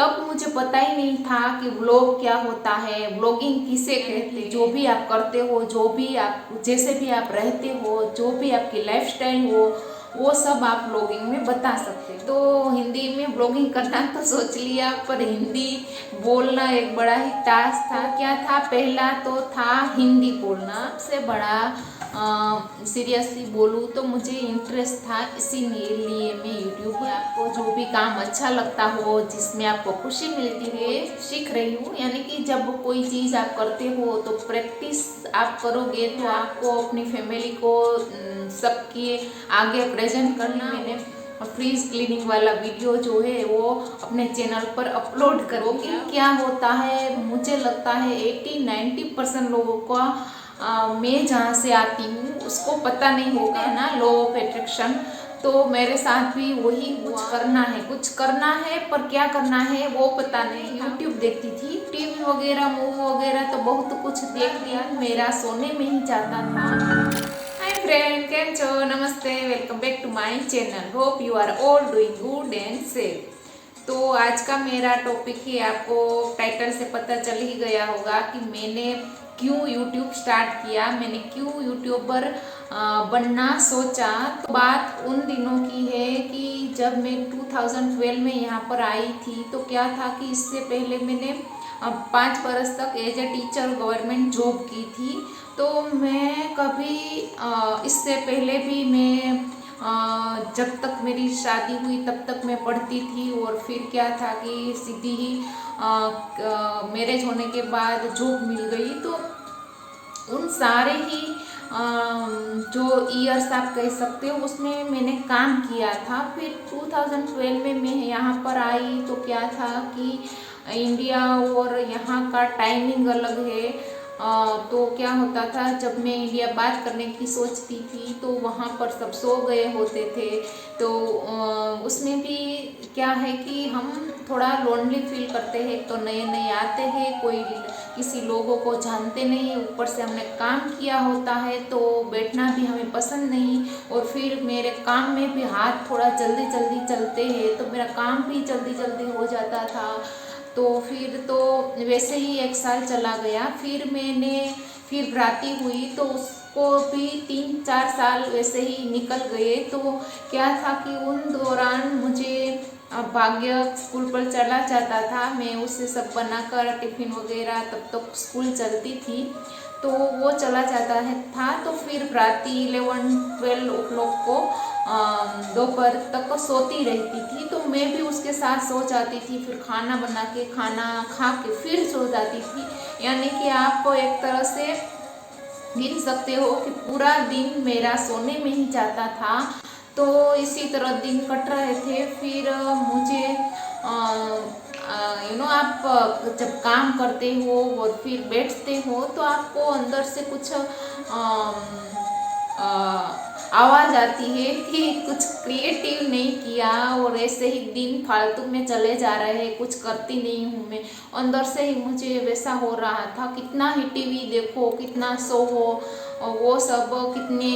तब मुझे पता ही नहीं था कि व्लॉग क्या होता है, व्लॉगिंग किसे कहते हैं। जो भी आप करते हो, जो भी आप जैसे भी आप रहते हो, जो भी आपकी लाइफस्टाइल हो, वो सब आप व्लॉगिंग में बता सकते हो। तो हिंदी में व्लॉगिंग करना तो सोच लिया, पर हिंदी बोलना एक बड़ा ही टास्क था। क्या था, पहला तो था हिंदी बोलना। सबसे बड़ा सीरियसली बोलूँ तो मुझे इंटरेस्ट था, इसीलिए मैं यूट्यूब पर आपको जो भी काम अच्छा लगता हो, जिसमें आपको खुशी मिलती है, सीख रही हूँ। यानी कि जब कोई चीज़ आप करते हो तो प्रैक्टिस आप करोगे तो आपको अपनी फैमिली को सबके आगे प्रेजेंट करना। मैंने फ्रीज क्लीनिंग वाला वीडियो जो है वो अपने चैनल पर अपलोड करोगे। क्या होता है, मुझे लगता है 80-90% लोगों का मैं जहाँ से आती हूँ उसको पता नहीं होगा ना, लॉ ऑफ अट्रैक्शन। तो मेरे साथ भी वही, कुछ करना है पर क्या करना है वो पता नहीं। यूट्यूब देखती थी, टीवी वगैरह, मूवी वगैरह तो बहुत कुछ देख लिया, मेरा सोने में ही जाता था। हाय फ्रेंड, केम छो, नमस्ते, welcome back to my channel. Hope you are all doing good and safe. तो आज का मेरा टॉपिक ही आपको टाइटल से पता चल ही गया होगा कि मैंने क्यों यूट्यूब स्टार्ट किया, मैंने क्यों यूट्यूबर बनना सोचा। तो बात उन दिनों की है कि जब मैं 2012 में यहाँ पर आई थी, तो क्या था कि इससे पहले मैंने 5 बरस तक as a teacher government job की थी। तो मैं कभी इससे पहले भी मैं जब तक मेरी शादी हुई तब तक मैं पढ़ती थी, और फिर क्या था कि सीधी ही मैरिज होने के बाद जॉब मिल गई। तो उन सारे ही जो ईयर्स आप कह सकते हो उसमें मैंने काम किया था। फिर 2012 में मैं यहाँ पर आई तो क्या था कि इंडिया और यहाँ का टाइमिंग अलग है। तो क्या होता था, जब मैं इंडिया बात करने की सोचती थी तो वहाँ पर सब सो गए होते थे। तो उसमें भी क्या है कि हम थोड़ा लोनली फील करते हैं। तो नए नए आते हैं, कोई किसी लोगों को जानते नहीं, ऊपर से हमने काम किया होता है तो बैठना भी हमें पसंद नहीं। और फिर मेरे काम में भी हाथ थोड़ा जल्दी जल्दी चलते हैं, तो मेरा काम भी जल्दी जल्दी हो जाता था। तो फिर तो वैसे ही 1 साल चला गया। फिर भ्राती हुई तो उसको भी 3-4 साल वैसे ही निकल गए। तो क्या था कि उन दौरान मुझे भाग्य स्कूल पर चला जाता था, मैं उसे सब बनाकर टिफ़िन वगैरह, तब तक स्कूल चलती थी तो वो चला जाता था। तो फिर राती 11-12 ओ क्लॉक को दोपहर तक सोती रहती थी। तो मैं भी उसके साथ सो जाती थी, फिर खाना बना के, खाना खा के फिर सो जाती थी। यानी कि आप एक तरह से गिन सकते हो कि पूरा दिन मेरा सोने में ही जाता था। तो इसी तरह दिन कट रहे थे। फिर मुझे आप जब काम करते हो और फिर बैठते हो तो आपको अंदर से कुछ आवाज़ आती है कि कुछ क्रिएटिव नहीं किया और ऐसे ही दिन फालतू में चले जा रहे हैं, कुछ करती नहीं हूँ मैं। अंदर से ही मुझे वैसा हो रहा था, कितना ही टीवी देखो, कितना सो हो, और वो सब कितने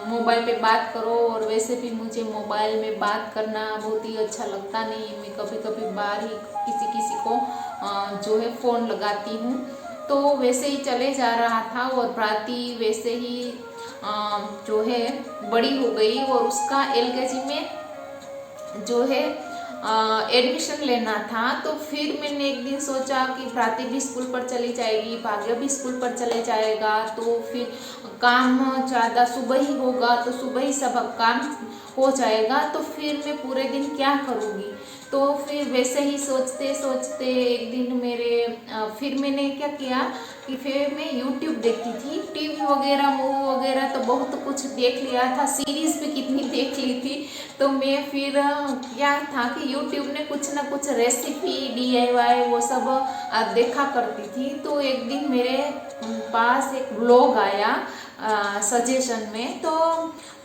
मोबाइल पे बात करो। और वैसे भी मुझे मोबाइल में बात करना बहुत ही अच्छा लगता नहीं, मैं कभी कभी बाहर ही किसी किसी को जो है फ़ोन लगाती हूँ। तो वैसे ही चले जा रहा था और प्राती वैसे ही जो है बड़ी हो गई और उसका एलकेजी में जो है एडमिशन लेना था। तो फिर मैंने एक दिन सोचा कि प्राती भी स्कूल पर चली जाएगी, भाग्य भी स्कूल पर चले जाएगा, तो फिर काम ज़्यादा सुबह ही होगा, तो सुबह ही सब काम हो जाएगा। तो फिर मैं पूरे दिन क्या करूँगी। तो फिर वैसे ही सोचते सोचते एक दिन फिर मैंने क्या किया कि फिर मैं यूट्यूब देखती थी, टीवी वगैरह, मूवी वगैरह तो बहुत कुछ देख लिया था, सीरीज़ भी कितनी देख ली थी। तो मैं फिर क्या था कि यूट्यूब ने कुछ ना कुछ रेसिपी, DIY वो सब देखा करती थी। तो एक दिन मेरे पास एक ब्लॉग आया सजेशन में। तो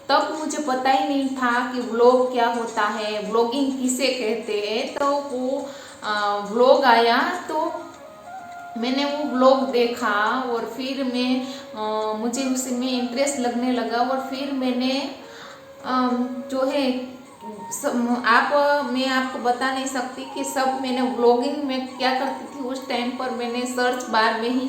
तब मुझे पता ही नहीं था कि व्लॉग क्या होता है, व्लॉगिंग किसे कहते हैं। तो वो व्लॉग आया तो मैंने वो व्लॉग देखा और फिर मुझे उसमें इंटरेस्ट लगने लगा। और फिर मैंने जो है मैं आपको बता नहीं सकती कि सब मैंने व्लॉगिंग में क्या करती थी। उस टाइम पर मैंने सर्च बार में ही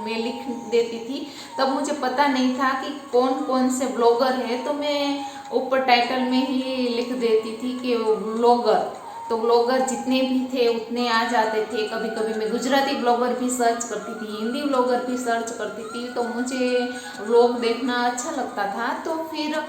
मैं लिख देती थी, तब मुझे पता नहीं था कि कौन कौन से ब्लॉगर है, तो मैं ऊपर टाइटल में ही लिख देती थी कि व्लॉगर। तो ब्लॉगर जितने भी थे उतने आ जाते थे। कभी कभी मैं गुजराती ब्लॉगर भी सर्च करती थी, हिंदी ब्लॉगर भी सर्च करती थी, तो मुझे व्लॉग देखना अच्छा लगता था। तो फिर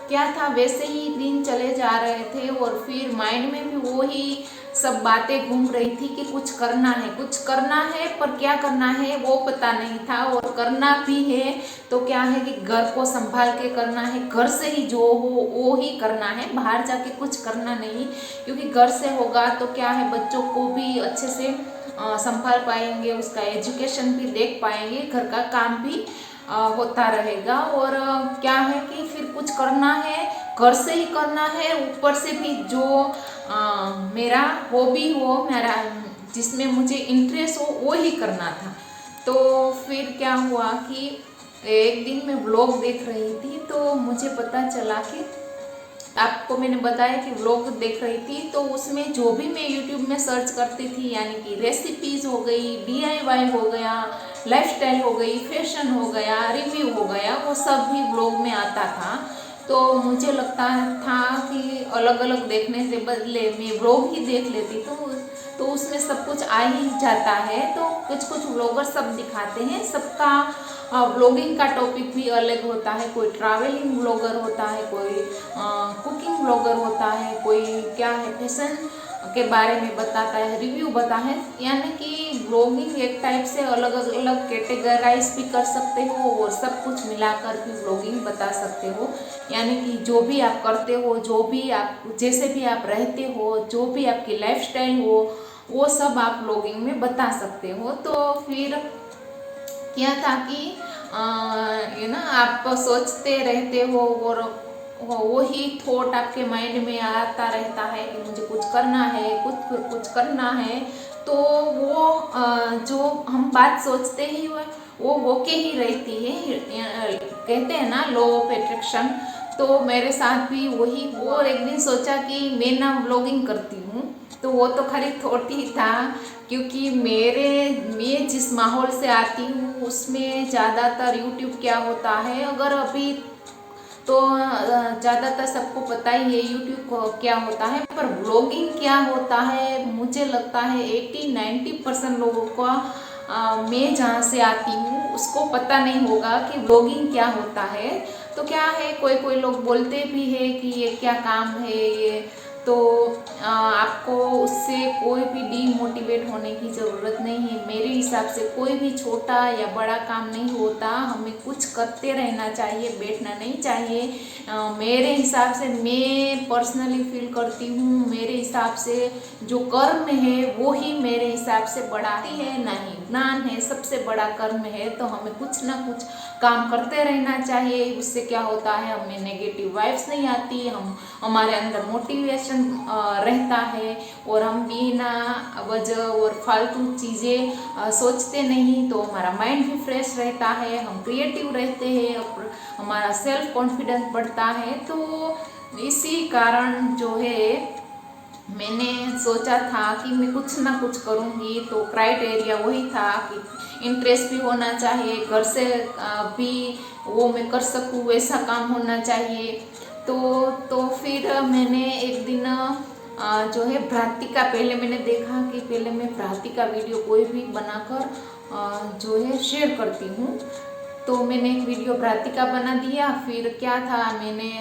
क्या था, वैसे ही दिन चले जा रहे थे और फिर माइंड में भी वो ही सब बातें घूम रही थी कि कुछ करना है, कुछ करना है, पर क्या करना है वो पता नहीं था। और करना भी है तो क्या है कि घर को संभाल के करना है, घर से ही जो हो वो ही करना है, बाहर जाके कुछ करना नहीं। क्योंकि घर से होगा तो क्या है, बच्चों को भी अच्छे से संभाल पाएंगे, उसका एजुकेशन भी देख पाएंगे, घर का काम भी होता रहेगा। और क्या है कि फिर कुछ करना है, घर से ही करना है, ऊपर से भी जो मेरा हॉबी हो, मेरा जिसमें मुझे इंटरेस्ट हो वो ही करना था। तो फिर क्या हुआ कि एक दिन मैं व्लॉग देख रही थी, तो मुझे पता चला कि आपको मैंने बताया कि व्लॉग देख रही थी, तो उसमें जो भी मैं यूट्यूब में सर्च करती थी, यानी कि रेसिपीज हो गई, DIY हो गया, लाइफस्टाइल हो गई, फैशन हो गया, रिव्यू हो गया, वो सब भी व्लॉग में आता था। तो मुझे लगता था कि अलग अलग देखने से बदले मैं व्लॉग ही देख लेती तो उसमें सब कुछ आ ही जाता है। तो कुछ कुछ व्लॉगर सब दिखाते हैं, सबका व्लॉगिंग का टॉपिक भी अलग होता है। कोई ट्रैवलिंग व्लॉगर होता है, कोई कुकिंग व्लॉगर होता है, कोई क्या है फैशन के बारे में बताता है, रिव्यू बताता है। यानी कि व्लॉगिंग एक टाइप से अलग अलग कैटेगराइज भी कर सकते हो और सब कुछ मिलाकर भी व्लॉगिंग बता सकते हो। यानी कि जो भी आप करते हो, जो भी आप जैसे भी आप रहते हो, जो भी आपकी लाइफस्टाइल हो, वो सब आप व्लॉगिंग में बता सकते हो। तो फिर क्या था कि आप सोचते रहते हो और वही थॉट आपके माइंड में आता रहता है कि मुझे कुछ करना है, कुछ करना है। तो वो जो हम बात सोचते ही वो होके ही रहती है। कहते हैं ना लॉ ऑफ अट्रैक्शन। तो मेरे साथ भी वही। और एक दिन सोचा कि मैं ना व्लॉगिंग करती हूँ, तो वो तो खाली थॉट ही था। क्योंकि मैं जिस माहौल से आती हूँ उसमें ज़्यादातर यूट्यूब क्या होता है, अगर अभी तो ज़्यादातर सबको पता ही है यूट्यूब क्या होता है, पर व्लॉगिंग क्या होता है मुझे लगता है 80-90% लोगों का मैं जहाँ से आती हूँ उसको पता नहीं होगा कि व्लॉगिंग क्या होता है। तो क्या है, कोई कोई लोग बोलते भी है कि ये क्या काम है ये। तो आपको उससे कोई भी डीमोटिवेट होने की ज़रूरत नहीं है। मेरे हिसाब से कोई भी छोटा या बड़ा काम नहीं होता, हमें कुछ करते रहना चाहिए, बैठना नहीं चाहिए। मेरे हिसाब से, मैं पर्सनली फील करती हूँ, मेरे हिसाब से जो कर्म है वो ही मेरे हिसाब से बड़ा ही है, नहीं ज्ञान है सबसे बड़ा कर्म है। तो हमें कुछ ना कुछ काम करते रहना चाहिए। उससे क्या होता है, हमें नेगेटिव वाइब्स नहीं आती, हमारे अंदर मोटिवेशन रहता है और हम बिना वजह और फालतू चीज़ें सोचते नहीं। तो हमारा माइंड भी फ्रेश रहता है, हम क्रिएटिव रहते हैं, हमारा सेल्फ कॉन्फिडेंस बढ़ता है। तो इसी कारण जो है मैंने सोचा था कि मैं कुछ ना कुछ करूँगी। तो क्राइटेरिया वही था कि इंटरेस्ट भी होना चाहिए, घर से भी वो मैं कर सकूँ वैसा काम होना चाहिए। तो फिर मैंने एक दिन जो है भ्रातिका, पहले मैंने देखा कि पहले मैं भ्रातिका वीडियो कोई भी बनाकर जो है शेयर करती हूँ। तो मैंने एक वीडियो भ्रातिका बना दिया। फिर क्या था, मैंने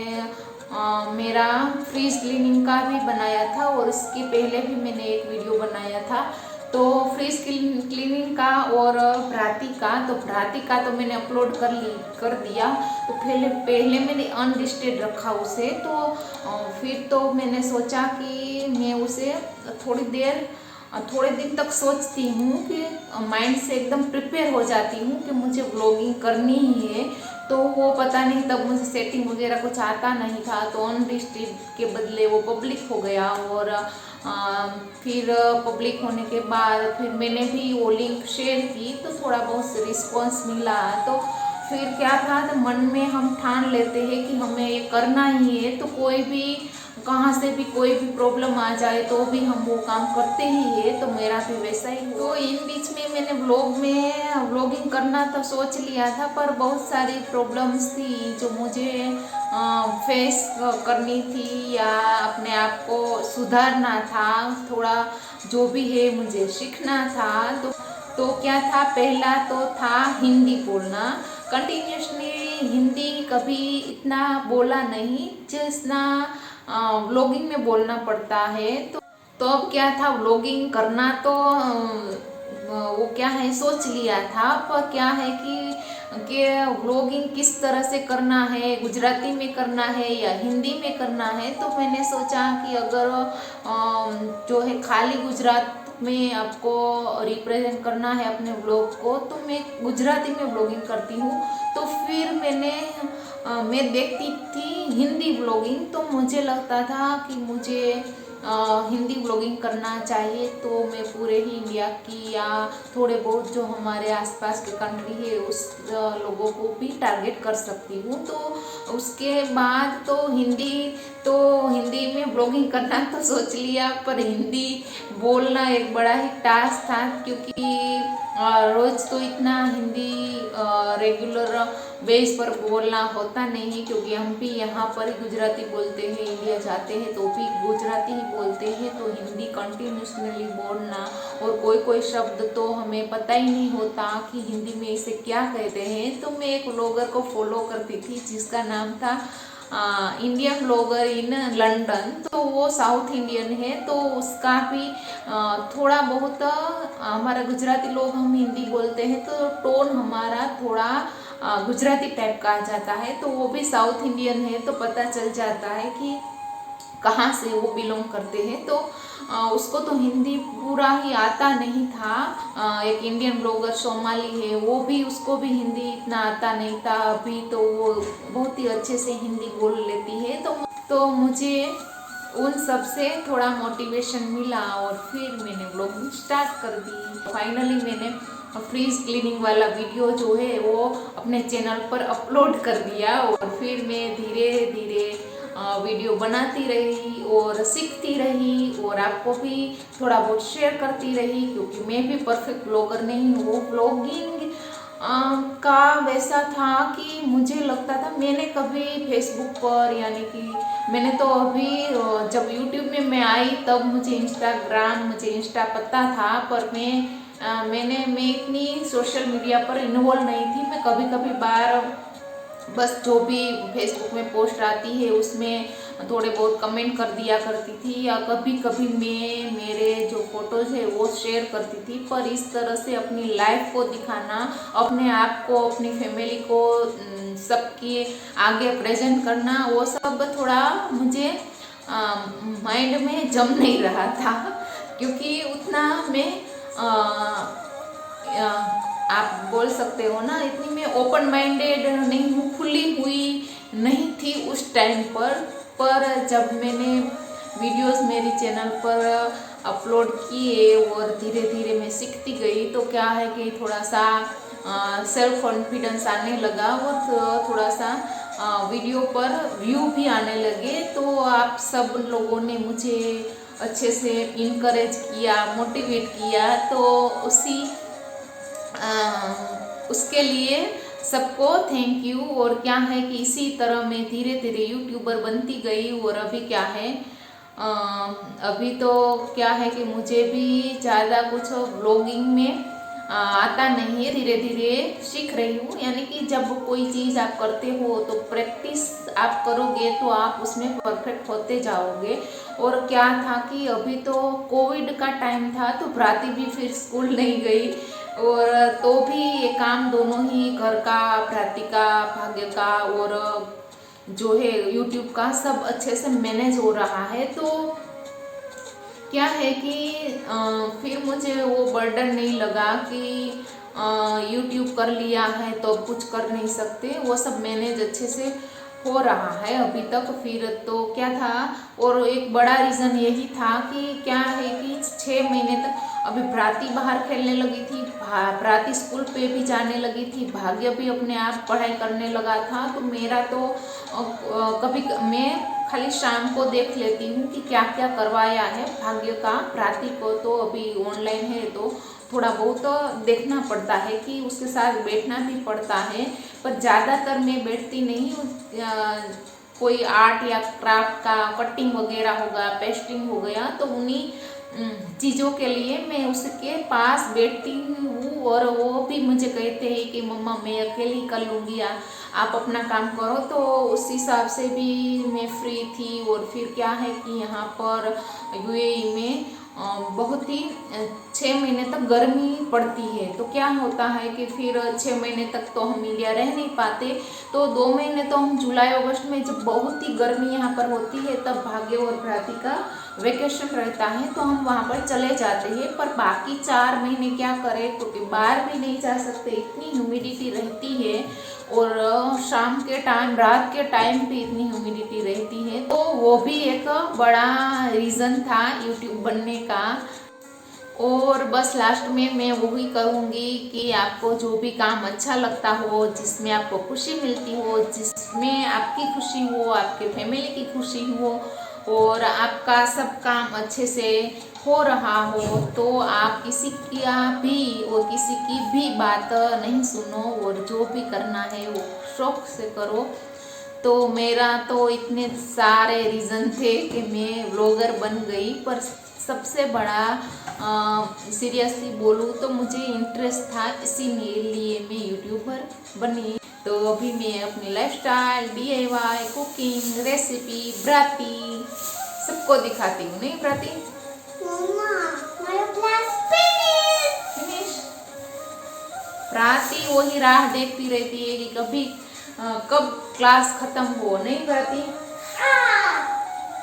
मेरा फ्रीज क्लीनिंग का भी बनाया था और इसके पहले भी मैंने एक वीडियो बनाया था। तो फ्रीज क्लीनिंग का और भ्रातिका तो मैंने अपलोड कर दिया। तो पहले मैंने अनलिस्टेड रखा उसे। तो फिर तो मैंने सोचा कि मैं उसे थोड़े दिन तक सोचती हूँ कि माइंड से एकदम प्रिपेयर हो जाती हूँ कि मुझे व्लॉगिंग करनी ही है। तो वो पता नहीं तब मुझे सेटिंग वगैरह कुछ आता नहीं था, तो अनलिस्टेड के बदले वो पब्लिक हो गया। और फिर पब्लिक होने के बाद फिर मैंने भी वो लिंक शेयर की तो थोड़ा बहुत रिस्पॉन्स मिला। तो फिर क्या था, तो मन में हम ठान लेते हैं कि हमें ये करना ही है, तो कोई भी कहाँ से भी कोई भी प्रॉब्लम आ जाए तो भी हम वो काम करते ही है। तो मेरा भी वैसा ही तो इन बीच में मैंने व्लॉगिंग करना तो सोच लिया था, पर बहुत सारी प्रॉब्लम्स थी जो मुझे फेस करनी थी या अपने आप को सुधारना था, थोड़ा जो भी है मुझे सीखना था। तो क्या था, पहला तो था हिंदी बोलना। कंटिन्यूसली हिंदी कभी इतना बोला नहीं जितना व्लॉगिंग में बोलना पड़ता है। तो अब क्या था, व्लॉगिंग करना तो वो क्या है सोच लिया था, पर क्या है कि व्लॉगिंग किस तरह से करना है, गुजराती में करना है या हिंदी में करना है। तो मैंने सोचा कि अगर जो है खाली गुजरात में आपको रिप्रेजेंट करना है अपने व्लॉग को, तो मैं गुजराती में व्लॉगिंग करती हूँ। तो फिर मैं देखती थी हिंदी व्लॉगिंग, तो मुझे लगता था कि मुझे हिंदी व्लॉगिंग करना चाहिए। तो मैं पूरे ही इंडिया की या थोड़े बहुत जो हमारे आसपास के कंट्री है उस लोगों को भी टारगेट कर सकती हूँ। तो उसके बाद तो हिंदी में व्लॉगिंग करना तो सोच लिया, पर हिंदी बोलना एक बड़ा ही टास्क था, क्योंकि रोज़ तो इतना हिंदी रेगुलर बेस पर बोलना होता नहीं है, क्योंकि हम भी यहाँ पर ही गुजराती बोलते हैं, इंडिया जाते हैं तो भी गुजराती ही बोलते हैं। तो हिंदी कंटिन्यूसली बोलना, और कोई शब्द तो हमें पता ही नहीं होता कि हिंदी में इसे क्या कहते हैं। तो मैं एक व्लॉगर को फॉलो करती थी जिसका नाम था इंडियन ब्लॉगर इन लंदन। तो वो साउथ इंडियन है, तो उसका भी थोड़ा बहुत हमारा गुजराती लोग हम हिंदी बोलते हैं तो टोन हमारा थोड़ा गुजराती टाइप का आ जाता है। तो वो भी साउथ इंडियन है, तो पता चल जाता है कि कहाँ से वो बिलोंग करते हैं। तो उसको तो हिंदी पूरा ही आता नहीं था। एक इंडियन ब्लॉगर सोमाली है, वो भी उसको भी हिंदी इतना आता नहीं था। अभी तो वो बहुत ही अच्छे से हिंदी बोल लेती है। तो मुझे उन सब से थोड़ा मोटिवेशन मिला और फिर मैंने ब्लॉगिंग स्टार्ट कर दी। फाइनली मैंने फ्रीज क्लीनिंग वाला वीडियो जो है वो अपने चैनल पर अपलोड कर दिया, और फिर मैं धीरे धीरे वीडियो बनाती रही और सीखती रही और आपको भी थोड़ा बहुत शेयर करती रही, क्योंकि मैं भी परफेक्ट ब्लॉगर नहीं हूँ। ब्लॉगिंग का वैसा था कि मुझे लगता था, मैंने कभी फेसबुक पर यानी कि मैंने तो अभी जब यूट्यूब में मैं आई तब मुझे इंस्टा पता था, पर मैं इतनी सोशल मीडिया पर इन्वॉल्व नहीं थी। मैं कभी कभी बार बस जो भी फेसबुक में पोस्ट आती है उसमें थोड़े बहुत कमेंट कर दिया करती थी, या कभी कभी मैं मेरे जो फोटोज है वो शेयर करती थी। पर इस तरह से अपनी लाइफ को दिखाना, अपने आप को, अपनी फैमिली को सबके आगे प्रेजेंट करना, वो सब थोड़ा मुझे माइंड में जम नहीं रहा था, क्योंकि उतना मैं आप बोल सकते हो ना, इतनी मैं ओपन माइंडेड नहीं हूँ, खुली हुई नहीं थी उस टाइम पर जब मैंने वीडियोस मेरी चैनल पर अपलोड किए और धीरे धीरे मैं सीखती गई, तो क्या है कि थोड़ा सा सेल्फ कॉन्फिडेंस आने लगा और थोड़ा सा वीडियो पर व्यू भी आने लगे। तो आप सब लोगों ने मुझे अच्छे से इनकरेज किया, मोटिवेट किया, तो उसके लिए सबको थैंक यू। और क्या है कि इसी तरह मैं धीरे धीरे यूट्यूबर बनती गई, और अभी क्या है अभी तो क्या है कि मुझे भी ज़्यादा कुछ ब्लॉगिंग में आता नहीं है, धीरे धीरे सीख रही हूँ। यानी कि जब कोई चीज़ आप करते हो तो प्रैक्टिस आप करोगे तो आप उसमें परफेक्ट होते जाओगे। और क्या था कि अभी तो कोविड का टाइम था, तो भ्राती भी फिर स्कूल नहीं गई, और तो भी ये काम दोनों ही, घर का, भ्राती का, भाग्य का और जो है यूट्यूब का, सब अच्छे से मैनेज हो रहा है। तो क्या है कि फिर मुझे वो बर्डन नहीं लगा कि यूट्यूब कर लिया है तो कुछ कर नहीं सकते, वो सब मैनेज अच्छे से हो रहा है अभी तक। फिर तो क्या था, और एक बड़ा रीज़न यही था कि क्या है कि 6 महीने तक अभी भ्राती बाहर खेलने लगी थी, भ्राती स्कूल पे भी जाने लगी थी, भाग्य भी अपने आप पढ़ाई करने लगा था। तो मेरा तो कभी मैं खाली शाम को देख लेती हूँ कि क्या क्या करवाया है भाग्य का। प्राति को तो अभी ऑनलाइन है तो थोड़ा बहुत देखना पड़ता है कि उसके साथ बैठना भी पड़ता है, पर ज़्यादातर मैं बैठती नहीं हूँ। कोई आर्ट या क्राफ्ट का कटिंग वगैरह होगा, पेस्टिंग हो गया, तो उन्हीं चीज़ों के लिए मैं उसके पास बैठती हूँ। और वो भी मुझे कहते हैं कि मम्मा मैं अकेली कर लूँगी, आप अपना काम करो। तो उस हिसाब से भी मैं फ्री थी। और फिर क्या है कि यहाँ पर यूएई में बहुत ही 6 महीने तक गर्मी पड़ती है। तो क्या होता है कि फिर 6 महीने तक तो हम इंडिया रह नहीं पाते, तो 2 महीने तो हम जुलाई अगस्त में जब बहुत ही गर्मी यहाँ पर होती है तब भाग्य और भ्राति का वेकेशन रहता है तो हम वहाँ पर चले जाते हैं। पर बाकी 4 महीने क्या करें, क्योंकि बाहर भी नहीं जा सकते, इतनी ह्यूमिडिटी रहती है। और शाम के टाइम, रात के टाइम पे इतनी ह्यूमिडिटी रहती है। तो वो भी एक बड़ा रीज़न था यूट्यूब बनने का। और बस लास्ट में मैं वही कहूँगी कि आपको जो भी काम अच्छा लगता हो, जिसमें आपको खुशी मिलती हो, जिसमें आपकी खुशी हो, आपके फैमिली की खुशी हो, और आपका सब काम अच्छे से हो रहा हो, तो आप किसी का भी और किसी की भी बात नहीं सुनो और जो भी करना है वो शौक से करो। तो मेरा तो इतने सारे रीज़न थे कि मैं व्लॉगर बन गई, पर सबसे बड़ा सीरियसली बोलूँ तो मुझे इंटरेस्ट था, इसीलिए मैं यूट्यूबर बनी। तो अभी मैं अपनी लाइफस्टाइल, DIY, कुकिंग, रेसिपी, भ्राती सबको दिखाती हूँ। नहीं भ्राती? फिनिश। भ्राती वही राह देखती रहती है कि कब क्लास खत्म हो। नहीं भ्राती?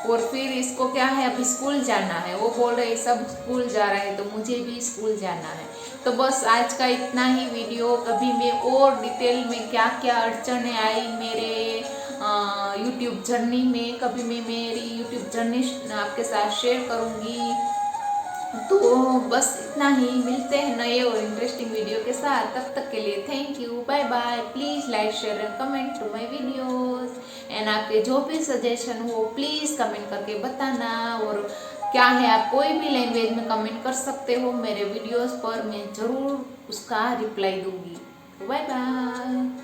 और फिर इसको क्या है, अभी स्कूल जाना है। वो बोल रहे सब स्कूल जा रहे हैं तो मुझे भी स्कूल जाना है। तो बस आज का इतना ही वीडियो। कभी मैं और डिटेल में क्या क्या अड़चने आई मेरे यूट्यूब जर्नी में, कभी मैं मेरी यूट्यूब जर्नी आपके साथ शेयर करूँगी। तो बस इतना ही, मिलते हैं नए और इंटरेस्टिंग वीडियो के साथ। तब तक के लिए thank you, bye bye. Please like, share and comment to my videos. And आपके जो भी सजेशन हो प्लीज़ कमेंट करके बताना। और क्या है, आप कोई भी लैंग्वेज में कमेंट कर सकते हो मेरे वीडियोस पर, मैं ज़रूर उसका रिप्लाई दूंगी। Bye bye.